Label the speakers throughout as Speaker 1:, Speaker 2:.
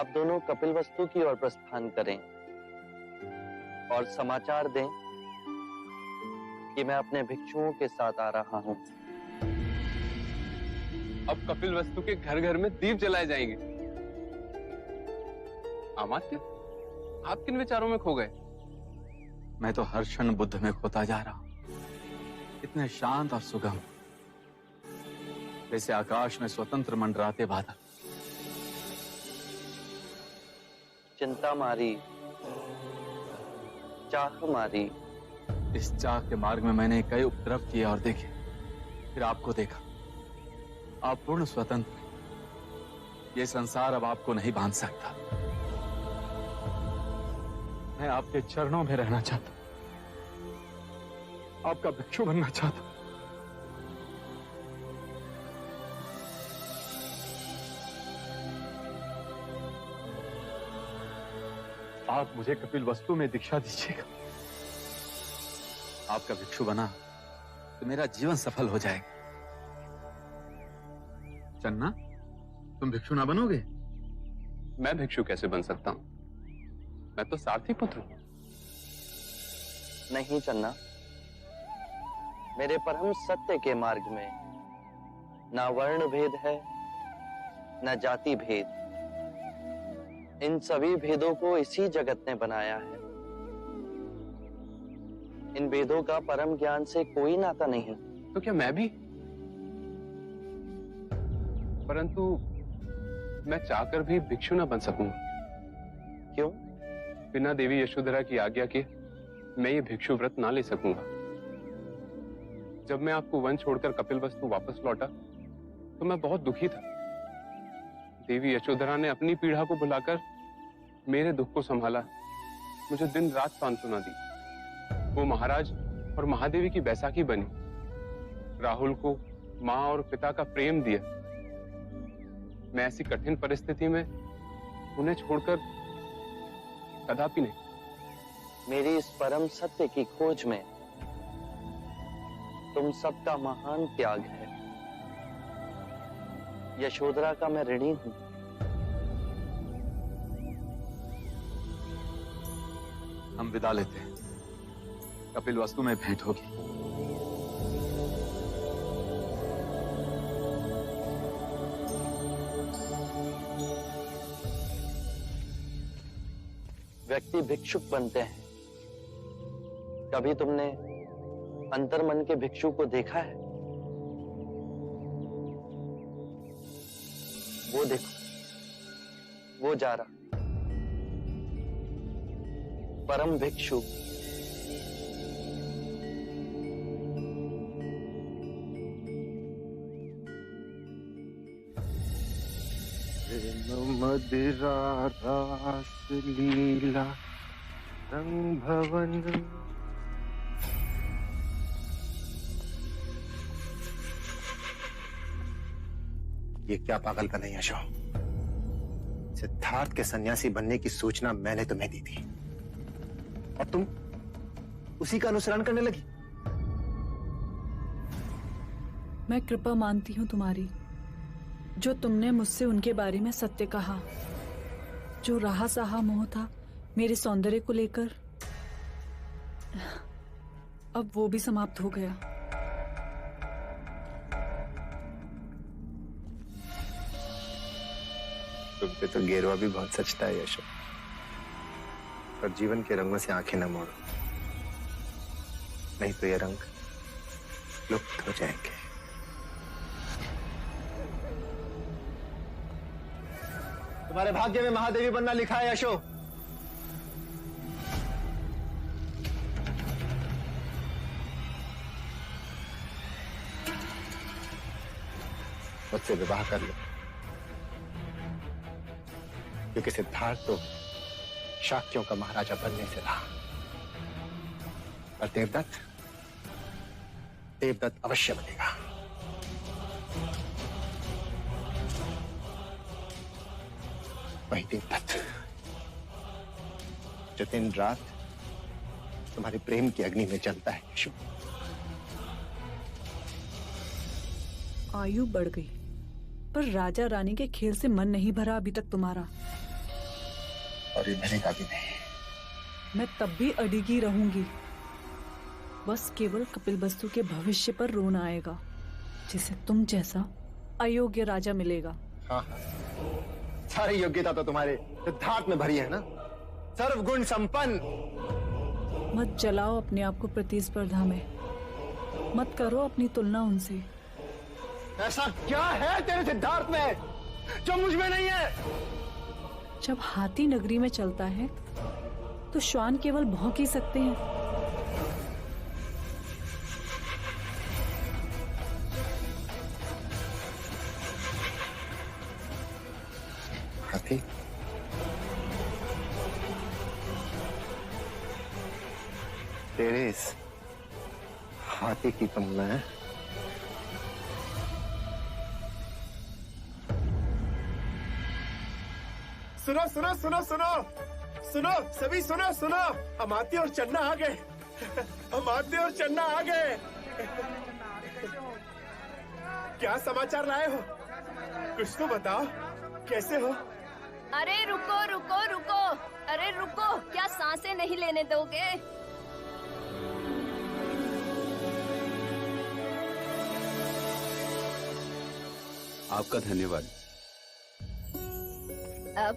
Speaker 1: आप दोनों कपिलवस्तु की ओर प्रस्थान करें और समाचार दें कि मैं अपने भिक्षुओं के साथ आ रहा हूं।
Speaker 2: अब कपिलवस्तु के घर घर में दीप जलाए जाएंगे। अमात्य, आप किन विचारों में खो गए?
Speaker 3: मैं तो हर क्षण बुद्ध में खोता जा रहा हूं। इतने शांत और सुगम, जैसे आकाश में स्वतंत्र मंडराते बादल।
Speaker 1: चिंता मारी, चाह मारी।
Speaker 3: इस चाह के मार्ग में मैंने कई उपद्रव किए और देखे, फिर आपको देखा। आप पूर्ण स्वतंत्र हैं। ये संसार अब आपको नहीं बांध सकता। मैं आपके चरणों में रहना चाहता हूं, आपका भिक्षु बनना चाहता हूं। आप मुझे कपिलवस्तु में दीक्षा दीजिएगा। आपका भिक्षु बना तो मेरा जीवन सफल हो जाएगा। चन्ना, तुम भिक्षु ना बनोगे?
Speaker 2: मैं भिक्षु कैसे बन सकता हूं? मैं तो सारथी पुत्र हूं।
Speaker 1: नहीं चन्ना, मेरे परम सत्य के मार्ग में ना वर्ण भेद है, ना जाति भेद। इन सभी भेदों को इसी जगत ने बनाया है। इन भेदों का परम ज्ञान से कोई नाता नहीं।
Speaker 2: तो क्या मैं भी? परंतु मैं चाहकर भी भिक्षु ना बन सकूंगा।
Speaker 1: क्यों?
Speaker 2: बिना देवी यशोधरा की आज्ञा के मैं ये भिक्षु व्रत ना ले सकूंगा। जब मैं आपको वन छोड़कर कपिलवस्तु वापस लौटा तो मैं बहुत दुखी था। देवी यशोधरा ने अपनी पीड़ा को बुलाकर मेरे दुख को संभाला, मुझे दिन रात सांत्वना दी। वो महाराज और महादेवी की बैसाखी बनी, राहुल को माँ और पिता का प्रेम दिया। मैं ऐसी कठिन परिस्थिति में उन्हें छोड़कर कदापि नहीं।
Speaker 1: मेरी इस परम सत्य की खोज में तुम सबका महान त्याग है। यशोधरा का मैं ऋणी हूं।
Speaker 3: हम विदा लेते हैं, कपिलवस्तु में भेंट होगी।
Speaker 1: व्यक्ति भिक्षुक बनते हैं। कभी तुमने अंतर्मन के भिक्षु को देखा है? वो देखो, वो जा रहा परम भिक्षु।
Speaker 4: मदिरा रास लीला रंग भवन। ये क्या पागलपन है यशो? सिद्धार्थ के सन्यासी बनने की सूचना मैंने तुम्हें दी थी और तुम उसी का अनुसरण करने लगी।
Speaker 5: मैं कृपा मानती हूं तुम्हारी, जो तुमने मुझसे उनके बारे में सत्य कहा। जो रहा सहा मोह था मेरे सौंदर्य को लेकर, अब वो भी समाप्त हो गया।
Speaker 4: तुम पे तो गेरुआ भी बहुत सचता है यशो, पर जीवन के रंगों से आंखें न मोड़ो, नहीं तो ये रंग लुप्त हो जाएंगे। तुम्हारे भाग्य में महादेवी बनना लिखा है यशो। मुझसे विवाह कर लो, क्योंकि सिद्धार्थ तो शाक्यों का महाराजा बनने से रहा, और देवदत्त अवश्य बनेगा। वही देवदत्त जो दिन रात तुम्हारे प्रेम की अग्नि में जलता है यशो।
Speaker 5: आयु बढ़ गई, पर राजा रानी के खेल से मन नहीं भरा अभी तक तुम्हारा।
Speaker 4: और ये बनेगा भी नहीं।
Speaker 5: मैं तब भी अडिगी रहूंगी। बस केवल कपिलवस्तु के भविष्य पर रोना आएगा, जिसे तुम जैसा अयोग्य राजा मिलेगा।
Speaker 4: हाँ, सारी योग्यता तो तुम्हारे सिद्धार्थ में भरी है ना, सर्वगुण संपन्न।
Speaker 5: मत जलाओ अपने आप को प्रतिस्पर्धा में, मत करो अपनी तुलना उनसे।
Speaker 4: ऐसा क्या है तेरे सिद्धार्थ में जो मुझ में नहीं है?
Speaker 5: जब हाथी नगरी में चलता है तो श्वान केवल भौंक ही सकते हैं।
Speaker 4: हाथी? तेरे इस हाथी की तुम में
Speaker 6: सुनो सुनो सुनो सुनो सुनो, सभी सुनो सुनो, अमात्य और चन्ना आ गए। अमात्य और चन्ना आ गए। क्या समाचार लाए हो? कुछ तो बताओ, कैसे हो?
Speaker 7: अरे रुको रुको रुको, अरे रुको, क्या सांसें नहीं लेने दोगे?
Speaker 2: आपका धन्यवाद।
Speaker 7: अब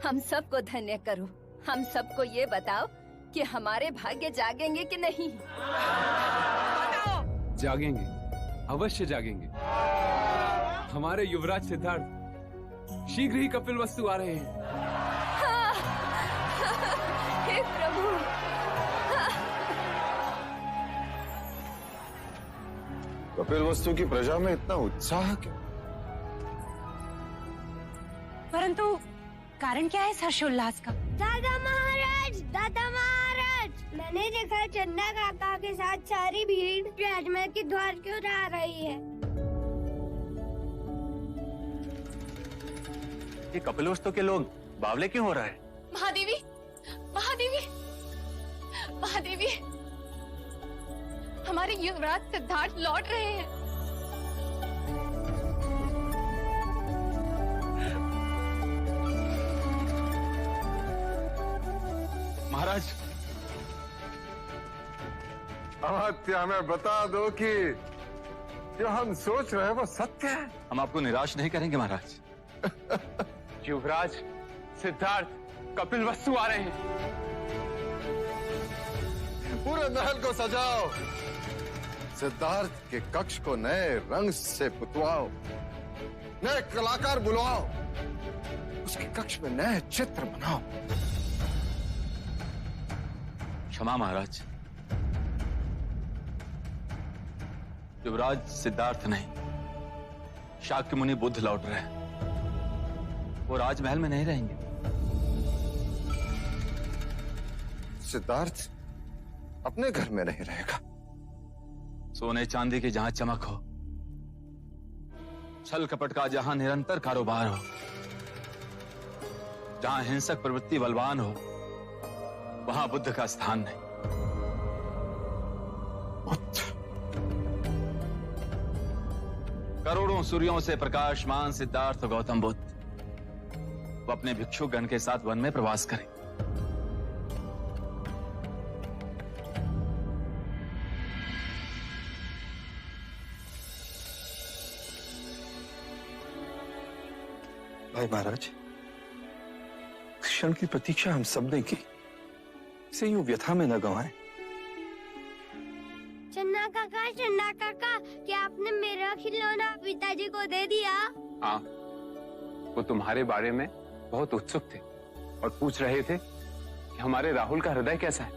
Speaker 7: हम सबको धन्य करो। हम सबको ये बताओ कि हमारे भाग्य जागेंगे कि नहीं।
Speaker 2: जागेंगे, अवश्य जागेंगे। हमारे युवराज सिद्धार्थ शीघ्र ही कपिलवस्तु आ रहे हैं।
Speaker 7: हे प्रभु।
Speaker 8: कपिलवस्तु की प्रजा में इतना उत्साह क्यों?
Speaker 9: परंतु कारण क्या है इस हर्षोल्लास का?
Speaker 10: दादा महाराज, दादा महाराज, मैंने देखा चन्ना काका के साथ सारी भीड़ राजमहल के द्वार की ओर आ रही है।
Speaker 3: ये कपिलवस्तु के लोग बावले क्यों हो रहा है?
Speaker 9: महादेवी, महादेवी, महादेवी, हमारे युवराज सिद्धार्थ लौट रहे हैं।
Speaker 3: महाराज,
Speaker 8: अमात्य, हमें बता दो कि जो हम सोच रहे हैं वो सत्य है।
Speaker 3: हम आपको निराश नहीं करेंगे महाराज।
Speaker 2: युवराज सिद्धार्थ कपिलवस्तु आ रहे हैं।
Speaker 8: पूरे महल को सजाओ, सिद्धार्थ के कक्ष को नए रंग से पुतवाओ, नए कलाकार बुलवाओ, उसके कक्ष में नए चित्र बनाओ।
Speaker 3: क्षमा महाराज, युवराज सिद्धार्थ नहीं, शाक्य मुनि बुद्ध लौट रहे हैं। वो राजमहल में नहीं रहेंगे।
Speaker 8: सिद्धार्थ अपने घर में नहीं रहेगा।
Speaker 3: सोने चांदी की जहां चमक हो, छल कपट का जहां निरंतर कारोबार हो, जहां हिंसक प्रवृत्ति बलवान हो, वहां बुद्ध का स्थान नहीं।
Speaker 8: बुद्ध?
Speaker 3: करोड़ों सूर्यों से प्रकाशमान सिद्धार्थ गौतम बुद्ध वो अपने भिक्षु गण के साथ वन में प्रवास करें।
Speaker 8: भाई महाराज, क्षण की प्रतीक्षा हम सब ने की, इसे यूं व्यथा में न गंवाएं।
Speaker 10: चन्ना काका, क्या आपने मेरा खिलौना पिताजी को दे दिया?
Speaker 2: हाँ, वो तुम्हारे बारे में बहुत उत्सुक थे और पूछ रहे थे कि हमारे राहुल का हृदय कैसा है।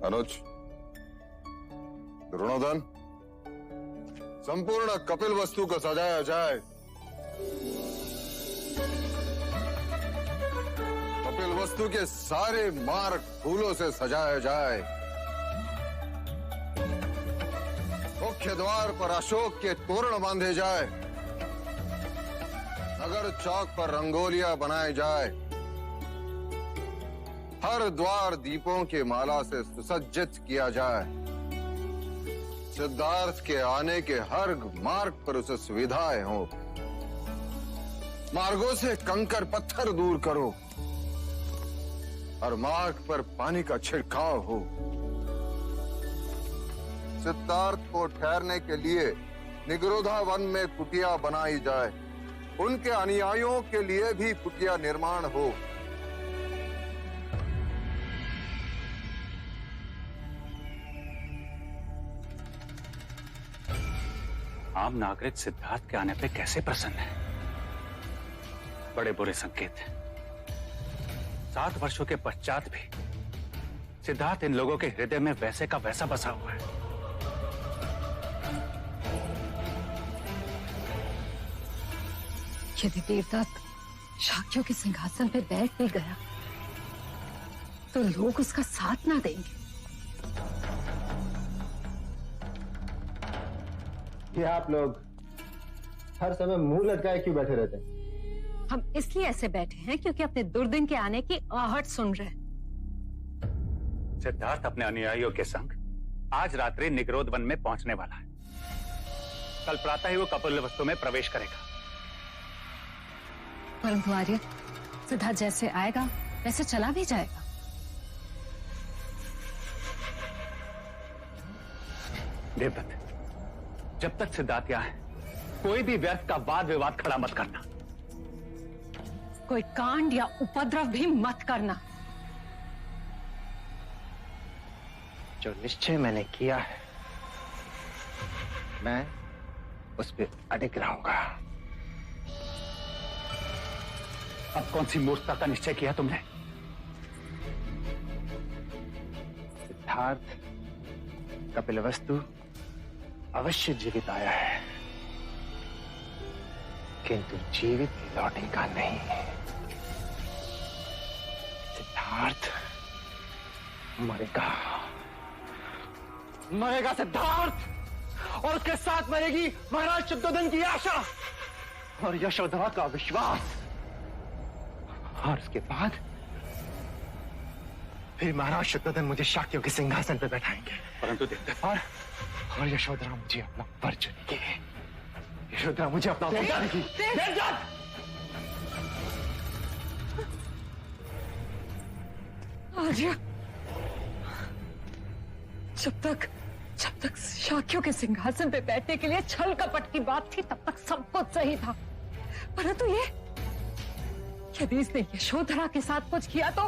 Speaker 8: अनुज, ऋणोदन, संपूर्ण कपिलवस्तु को सजाया जाए। कपिलवस्तु के सारे मार्ग फूलों से सजाया जाए। मुख्य द्वार पर अशोक के तोरण बांधे जाए। नगर चौक पर रंगोलियां बनाई जाए। हर द्वार दीपों की माला से सुसज्जित किया जाए। सिद्धार्थ के आने के हर मार्ग पर उसे सुविधाएं हो। मार्गों से कंकर पत्थर दूर करो और मार्ग पर पानी का छिड़काव हो। सिद्धार्थ को ठहरने के लिए निगरोधा वन में कुटिया बनाई जाए। उनके अनुयायियों के लिए भी कुटिया निर्माण हो।
Speaker 11: आम नागरिक सिद्धार्थ के आने पे कैसे प्रसन्न है? बड़े बुरे संकेत हैं। 7 वर्षों के पश्चात भी सिद्धार्थ इन लोगों के हृदय में वैसे का वैसा बसा हुआ है।
Speaker 12: यदि देवदत्त शाक्यों के सिंहासन पर बैठ भी गया तो लोग उसका साथ ना देंगे।
Speaker 4: ये आप लोग हर समय मुंह लटकाए क्यों बैठे रहते हैं?
Speaker 9: हम इसलिए ऐसे बैठे हैं क्योंकि अपने दुर्दिन के आने की आहट सुन रहे हैं।
Speaker 11: सिद्धार्थ अपने अनुयायियों के संग आज रात्रि निगरोध वन में पहुंचने वाला है। कल प्रातः ही वो कपिलवस्तु में प्रवेश करेगा।
Speaker 9: परंतु आर्य, सिद्धार्थ जैसे आएगा वैसे चला भी जाएगा।
Speaker 11: देवदत्त, जब तक सिद्धार्थ यहाँ है कोई भी व्यर्थ का वाद विवाद खड़ा मत करना।
Speaker 9: कोई कांड या उपद्रव भी मत करना।
Speaker 4: जो निश्चय मैंने किया है मैं उस पर अडिग रहूंगा।
Speaker 11: अब कौन सी मूर्खता का निश्चय किया तुमने?
Speaker 4: सिद्धार्थ कपिलवस्तु अवश्य जीवित आया है, किंतु जीवित लौटेगा नहीं। सिद्धार्थ मरेगा, मरेगा सिद्धार्थ, और उसके साथ मरेगी महाराज शुद्धोधन की आशा और यशोधरा का विश्वास। और उसके बाद फिर महाराज शुद्धोधन मुझे शाक्यों के सिंहासन पर बैठाएंगे।
Speaker 11: परंतु देवदत्त,
Speaker 4: और यशोधरा मुझे अपना वर चुनेगी। यशोधरा मुझे अपना वर चुनेगी।
Speaker 12: आर्य, जब तक शाक्यों के सिंहासन पे बैठने के लिए छल कपट की बात थी तब तक सब कुछ सही था। परंतु यदि इसने यशोधरा के साथ कुछ किया तो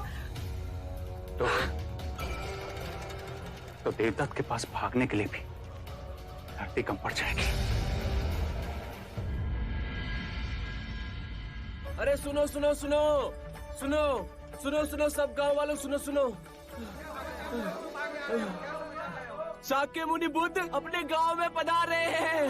Speaker 11: देवदत्त के पास भागने के लिए भी धरती कम पड़ जाएगी।
Speaker 6: अरे सुनो सुनो सुनो सुनो सुनो सुनो, सब गांव वालों सुनो सुनो। शाक्य मुनि बुद्ध अपने गांव में पधार रहे हैं।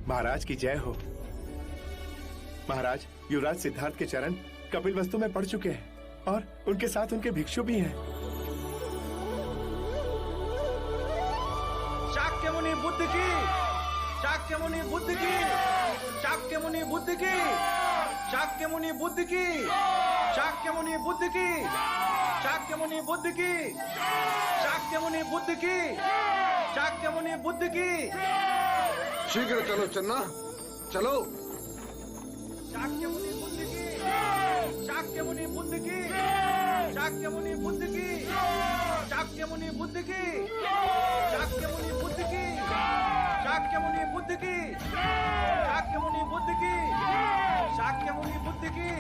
Speaker 6: महाराज की जय हो। महाराज, युवराज सिद्धार्थ के चरण कपिलवस्तु में पड़ चुके हैं और उनके साथ उनके भिक्षु भी हैं। शाक्य मुनि बुद्ध की, शाक्य मुनि बुद्ध की, शाक्य मुनि बुद्ध की, शाक्य मुनि बुद्ध की, शाक्य मुनि बुद्ध की, शाक्य मुनि बुद्ध की, शाक्य मुनि बुद्ध की, शाक्य मुनि बुद्ध की।
Speaker 8: शीघ्र चलो चन्ना, चलो।
Speaker 6: शाक्य मुनि बुद्ध की, शाक्य मुनि बुद्ध की, शाक्य मुनि बुद्ध की, शाक्य मुनि बुद्ध की, शाक्य मुनि बुद्ध की, शाक्य मुनि बुद्ध की, शाक्य मुनि बुद्ध की, शाक्य मुनि बुद्ध की।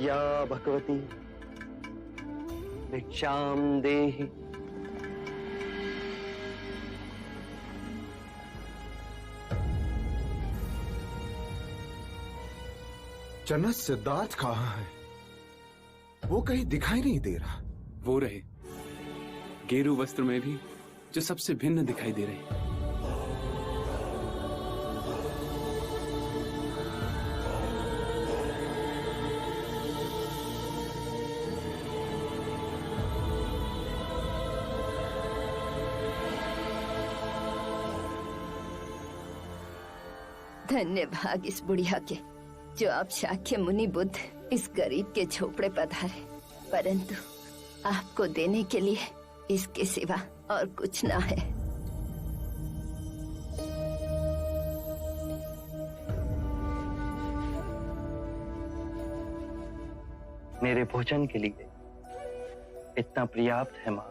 Speaker 1: या भगवती भिक्षाम देहि।
Speaker 8: चन्ना, सिद्धार्थ कहाँ है? वो कहीं दिखाई नहीं दे रहा।
Speaker 2: वो रहे गेरू वस्त्र में भी जो सबसे भिन्न दिखाई दे रहे।
Speaker 7: धन्य भाग इस बुढ़िया के जो आप शाक्य मुनि बुद्ध इस गरीब के झोपड़े पधारे, परंतु आपको देने के लिए इसके सिवा और कुछ ना है।
Speaker 1: मेरे भोजन के लिए इतना पर्याप्त है मां।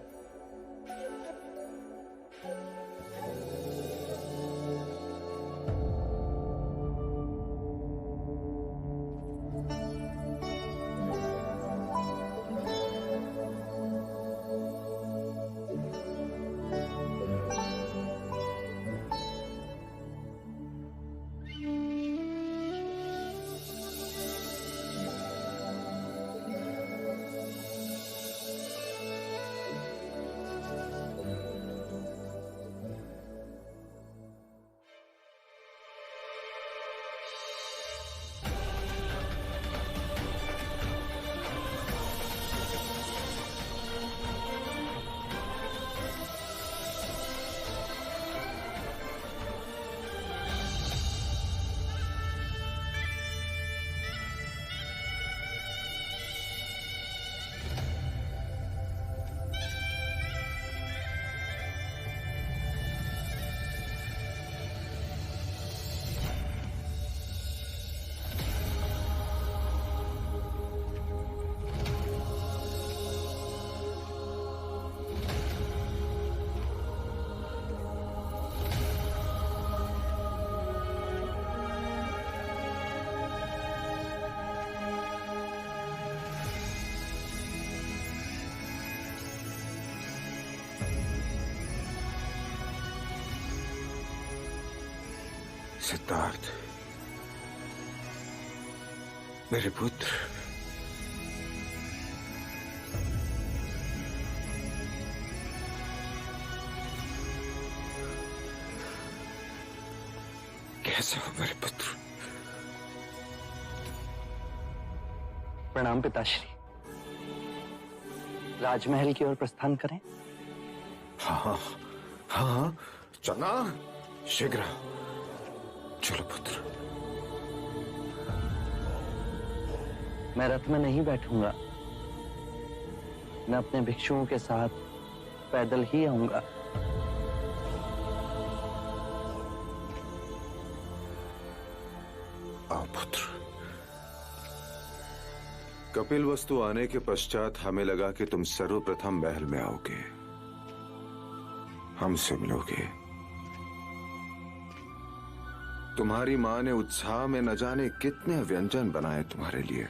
Speaker 13: सिद्धार्थ, मेरे पुत्र, कैसे हो मेरे पुत्र?
Speaker 1: प्रणाम पिताश्री। राजमहल की ओर प्रस्थान करें?
Speaker 13: हाँ हाँ, चलना शीघ्र। चलो पुत्र।
Speaker 1: मैं रथ में नहीं बैठूंगा, मैं अपने भिक्षुओं के साथ पैदल ही आऊंगा।
Speaker 13: आओ पुत्र। कपिलवस्तु आने के पश्चात हमें लगा कि तुम सर्वप्रथम महल में आओगे, हमसे मिलोगे। तुम्हारी मां ने उत्साह में न जाने कितने व्यंजन बनाए तुम्हारे लिए।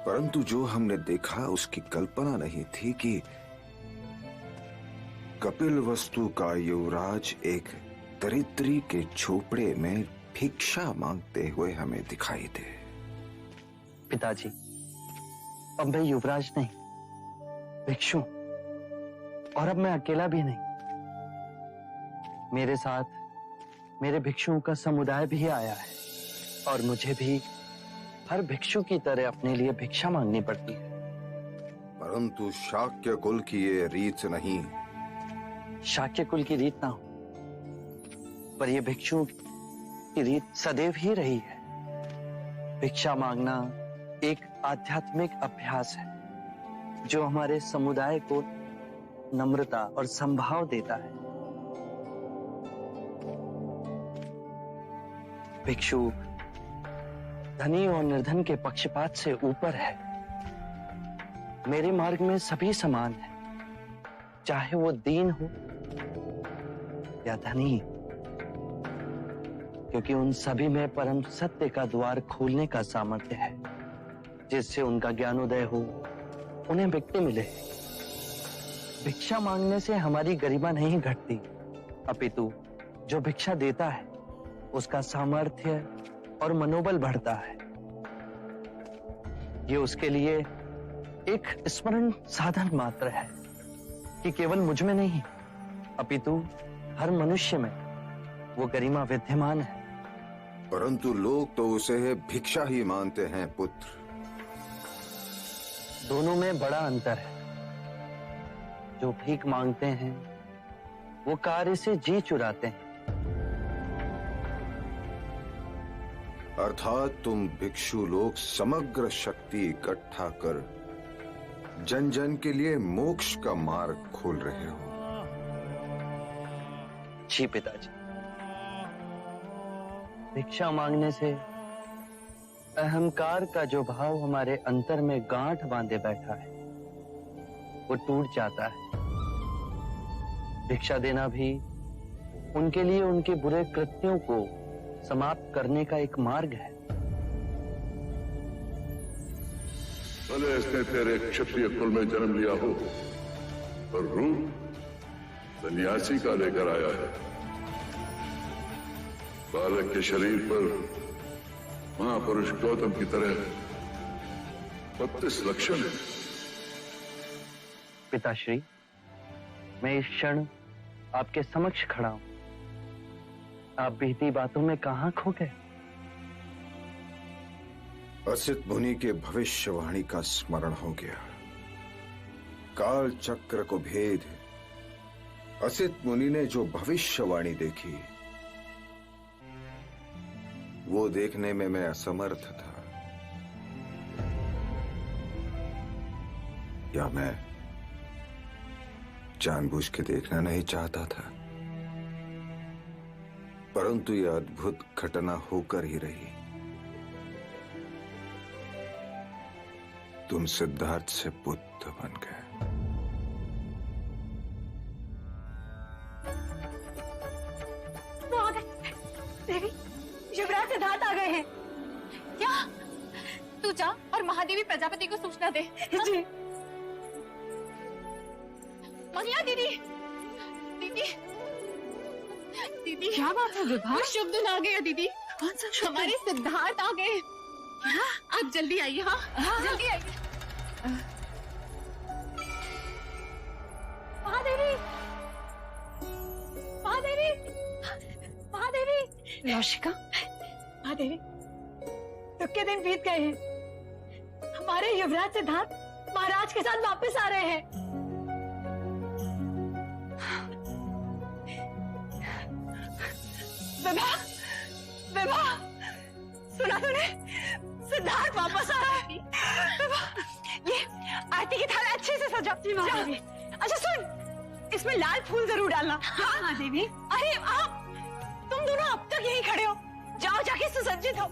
Speaker 13: परंतु जो हमने देखा उसकी कल्पना नहीं थी कि कपिलवस्तु का युवराज एक दरिद्री के झोपड़े में भिक्षा मांगते हुए हमें दिखाई दे।
Speaker 1: पिताजी, अब मैं युवराज नहीं, भिक्षु, और अब मैं अकेला भी नहीं। मेरे साथ मेरे भिक्षुओं का समुदाय भी आया है और मुझे भी हर भिक्षु की तरह अपने लिए भिक्षा मांगनी पड़ती है।
Speaker 13: परंतु शाक्य कुल की ये रीत नहीं।
Speaker 1: शाक्य कुल की रीत ना हो, पर यह भिक्षुओं की रीत सदैव ही रही है। भिक्षा मांगना एक आध्यात्मिक अभ्यास है जो हमारे समुदाय को नम्रता और संभाव देता है। भिक्षु धनी और निर्धन के पक्षपात से ऊपर है। मेरे मार्ग में सभी समान है, चाहे वो दीन हो या धनी, क्योंकि उन सभी में परम सत्य का द्वार खोलने का सामर्थ्य है, जिससे उनका ज्ञानोदय हो, उन्हें मुक्ति मिले। भिक्षा मांगने से हमारी गरिमा नहीं घटती, अपितु जो भिक्षा देता है उसका सामर्थ्य और मनोबल बढ़ता है। ये उसके लिए एक स्मरण साधन मात्र है कि केवल मुझ में नहीं, अपितु हर मनुष्य में वो गरिमा विद्यमान है।
Speaker 13: परंतु लोग तो उसे भिक्षा ही मानते हैं पुत्र।
Speaker 1: दोनों में बड़ा अंतर है। जो भीख मांगते हैं वो कार्य से जी चुराते हैं।
Speaker 13: अर्थात तुम भिक्षु लोग समग्र शक्ति इकट्ठा कर जन जन के लिए मोक्ष का मार्ग खोल रहे हो।
Speaker 1: जी पिताजी, भिक्षा मांगने से अहंकार का जो भाव हमारे अंतर में गांठ बांधे बैठा है वो टूट जाता है। भिक्षा देना भी उनके लिए उनके बुरे कृत्यों को समाप्त करने का एक मार्ग है।
Speaker 14: भले इसने तेरे क्षत्रिय कुल में जन्म लिया हो, पर रूप सन्यासी का लेकर आया है। बालक के शरीर पर महापुरुष गौतम की तरह 32 लक्षण है।
Speaker 1: पिताश्री, मैं इस क्षण आपके समक्ष खड़ा हूं। आप बीती बातों में कहां खो गए?
Speaker 13: असित मुनि के भविष्यवाणी का स्मरण हो गया। काल चक्र को भेद असित मुनि ने जो भविष्यवाणी देखी वो देखने में मैं असमर्थ था, या मैं जानबूझ के देखना नहीं चाहता था, परंतु यह अद्भुत घटना होकर ही रही। तुम सिद्धार्थ से बुद्ध बन गए।
Speaker 12: वो आ गए। देवी, युवराज सिद्धार्थ आ गए हैं।
Speaker 15: क्या? तू जा और महादेवी प्रजापति को सूचना दे।
Speaker 12: जी।
Speaker 15: महिला दीदी, दीदी, दीदी,
Speaker 12: क्या बात है विभा?
Speaker 15: शुभ दिन आ गया दीदी।
Speaker 12: कौन सा शुभ दिन?
Speaker 15: हमारे सिद्धार्थ आ गए। आप जल्दी आइए। हाँ, जल्दी आइए।
Speaker 12: महादेवी, महादेवी, महादेवी, लौशिका, महादेवी, दुख के दिन बीत गए हैं। हमारे युवराज सिद्धार्थ महाराज के साथ वापस आ रहे हैं। विभा, विभा, सुना तूने? सिद्धार्थ वापस आ रहा है। विभा, ये आरती की थाला अच्छे से सजा। जी महादेवी। अच्छा सुन, इसमें लाल फूल जरूर डालना। हाँ महादेवी। अरे आप, तुम दोनों अब तक यहीं खड़े हो, जाओ जाके सुसज्जित हो।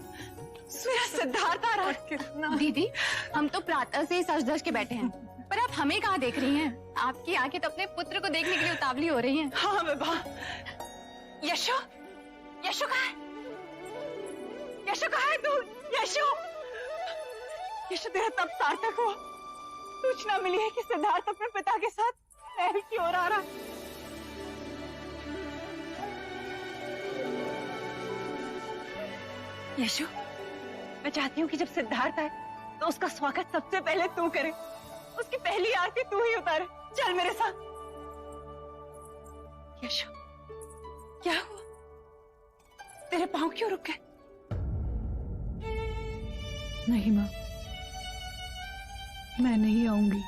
Speaker 12: सूरज सिद्धार्थ आ रहा है।
Speaker 15: दीदी, हम तो प्रातः से ही सज धज के बैठे हैं, पर आप हमें कहाँ देख रही हैं? आपकी आंखें तो अपने पुत्र को देखने के लिए उतावली हो रही हैं।
Speaker 12: हाँ विभा। यशो, यशो कहाँ है? यशो कहाँ है तू? यशो, यशो तेरा तब सार्थक हुआ। सूचना मिली है कि सिद्धार्थ अपने पिता के साथ महल की ओर आ रहा। यशो, मैं चाहती हूँ कि जब सिद्धार्थ आए तो उसका स्वागत सबसे पहले तू करे। उसकी पहली आरती तू ही उतारे। चल मेरे साथ। यशो, क्या हुआ? तेरे पांव क्यों रुक गए?
Speaker 5: नहीं माँ, मैं नहीं आऊंगी।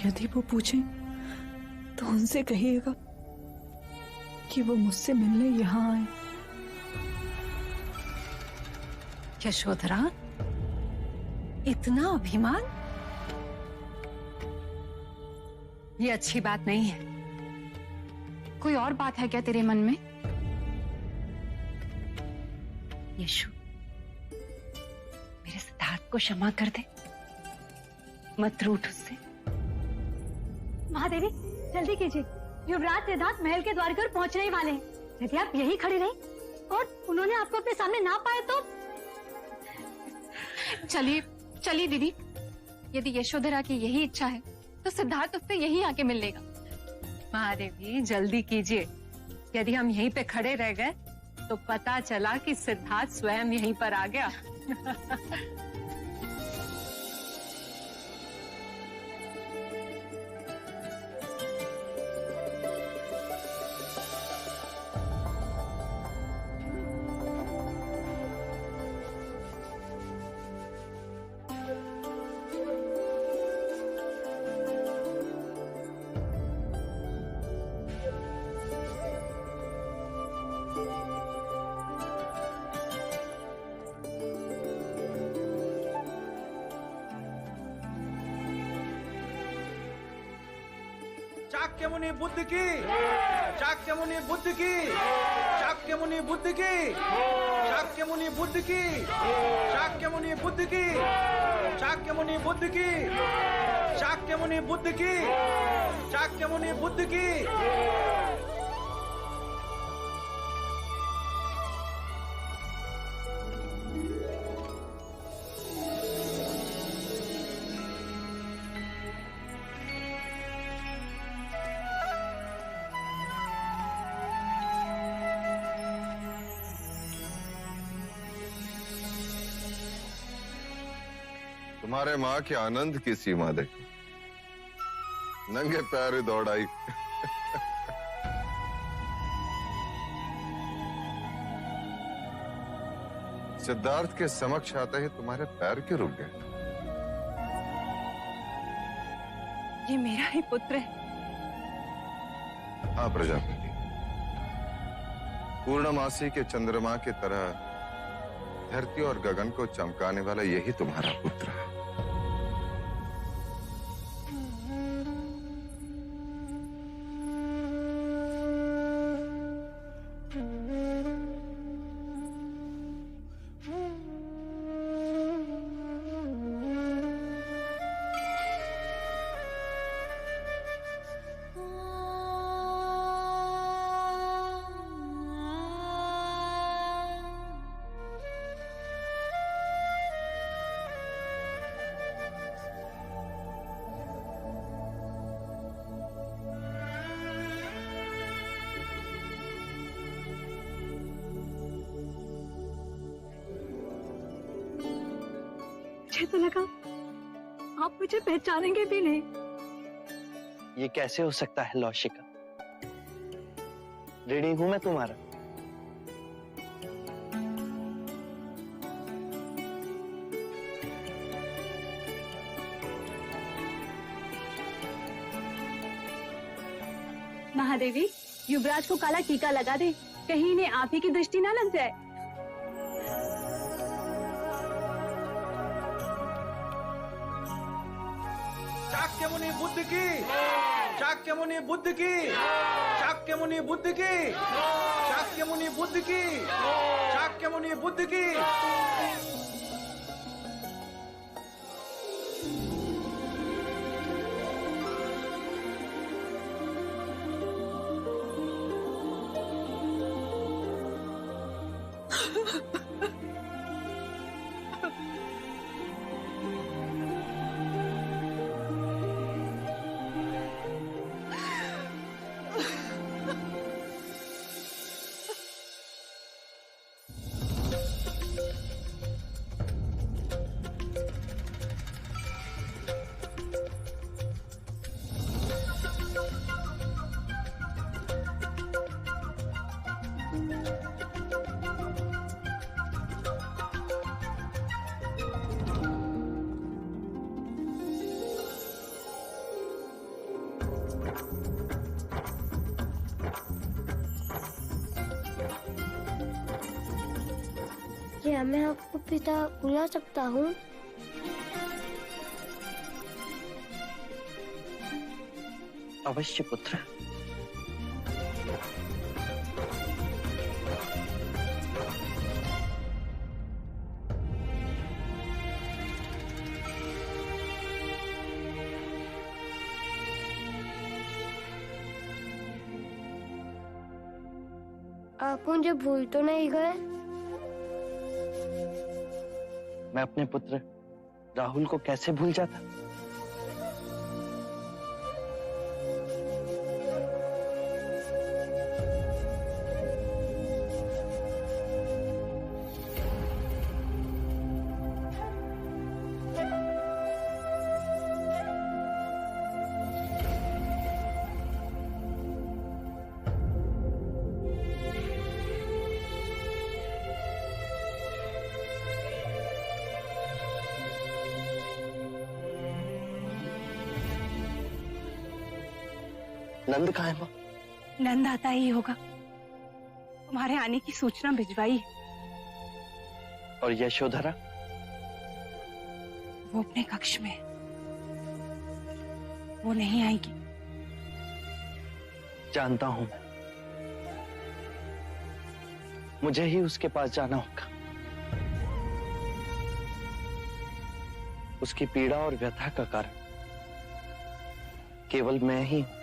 Speaker 5: यदि वो पूछें तो उनसे कहिएगा कि वो मुझसे मिलने यहाँ आए।
Speaker 9: यशोधरा, इतना अभिमान? ये अच्छी बात नहीं है।
Speaker 15: कोई और बात है क्या तेरे मन में?
Speaker 9: यशु, मेरे सिद्धार्थ को क्षमा कर दे, मत रूठ उससे।
Speaker 12: महादेवी, जल्दी कीजिए, युवराज सिद्धार्थ महल के द्वार पर पहुंचने ही वाले हैं। यदि आप यहीं खड़ी रही और उन्होंने आपको अपने सामने ना पाए तो?
Speaker 15: चलिए चलिए दीदी, यदि यशोधरा की यही इच्छा है तो सिद्धार्थ उससे यहीं आके मिल लेगा।
Speaker 9: महादेवी, जल्दी कीजिए। यदि हम यहीं पे खड़े रह गए तो पता चला कि सिद्धार्थ स्वयं यहीं पर आ गया।
Speaker 6: शाक्यमुनि बुद्ध की, शाक्यमुनि बुद्ध की, शाक्यमुनि बुद्ध की, शाक्यमुनि बुद्ध की, शाक्यमुनि बुद्ध की, शाक्यमुनि बुद्ध की, शाक्यमुनि बुद्ध की, शाक्यमुनि बुद्ध की।
Speaker 8: तुम्हारे माँ के आनंद की सीमा देखो, नंगे पैर दौड़ आई। सिद्धार्थ के समक्ष आते ही तुम्हारे पैर क्यों रुक गए?
Speaker 12: ये मेरा ही पुत्र है।
Speaker 8: हाँ प्रजापति, पूर्णमासी के चंद्रमा की तरह धरती और गगन को चमकाने वाला यही तुम्हारा पुत्र है।
Speaker 12: मुझे तो लगा आप मुझे पहचानेंगे भी नहीं।
Speaker 1: ये कैसे हो सकता है लौशिका? ऋणी हूं मैं तुम्हारा।
Speaker 15: महादेवी, युवराज को काला टीका लगा दे, कहीं इन्हें आप ही की दृष्टि ना लग जाए।
Speaker 6: शाक्यमुनि बुद्ध की, शाक्यमुनि बुद्ध की, शाक्यमुनि बुद्ध की, शाक्यमुनि बुद्ध की, शाक्यमुनि बुद्ध की।
Speaker 10: क्या मैं आपको पिता बुला सकता हूँ?
Speaker 1: अवश्य पुत्र।
Speaker 10: आप मुझे भूल तो नहीं गए?
Speaker 1: मैं अपने पुत्र राहुल को कैसे भूल जाता? नंद कहाँ है माँ?
Speaker 12: नंद आता ही होगा, तुम्हारे आने की सूचना भिजवाई है।
Speaker 1: और यशोधरा?
Speaker 12: वो अपने कक्ष में, वो नहीं आएगी।
Speaker 1: जानता हूं मैं, मुझे ही उसके पास जाना होगा। उसकी पीड़ा और व्यथा का कारण केवल मैं ही हूं।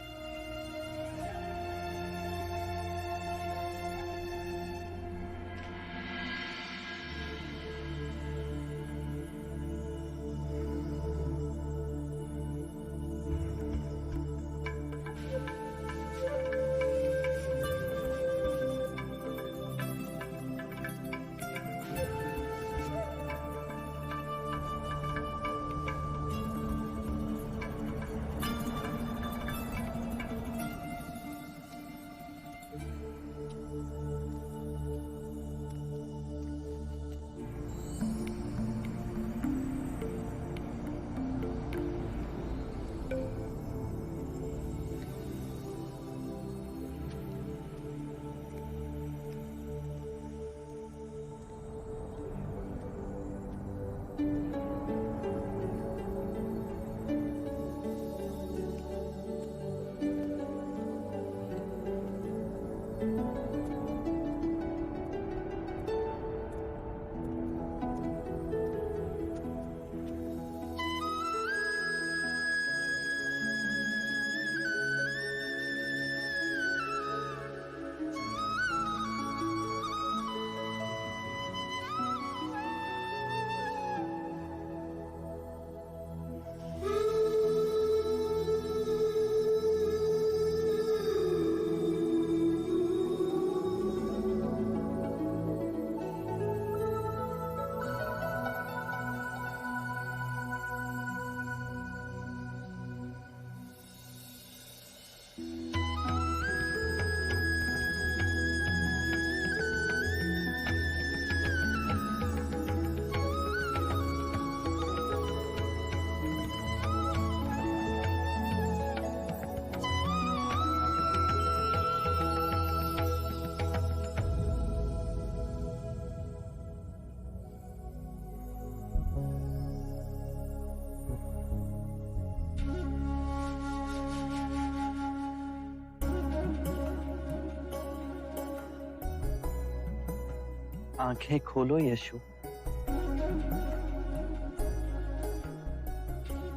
Speaker 1: आंखें खोलो यशु।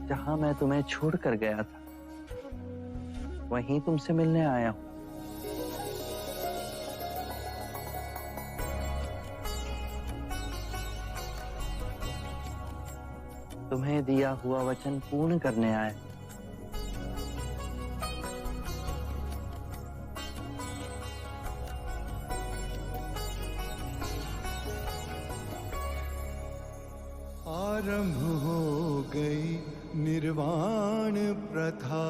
Speaker 1: जहां मैं तुम्हें छोड़कर गया था, वहीं तुमसे मिलने आया हूं। तुम्हें दिया हुआ वचन पूर्ण करने आया।
Speaker 16: आरंभ हो गई निर्वाण प्रथा,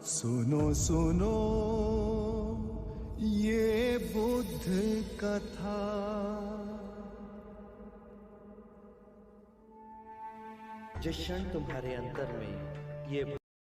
Speaker 16: सुनो सुनो ये बुद्ध कथा।
Speaker 1: जिस क्षण तुम्हारे अंतर में ये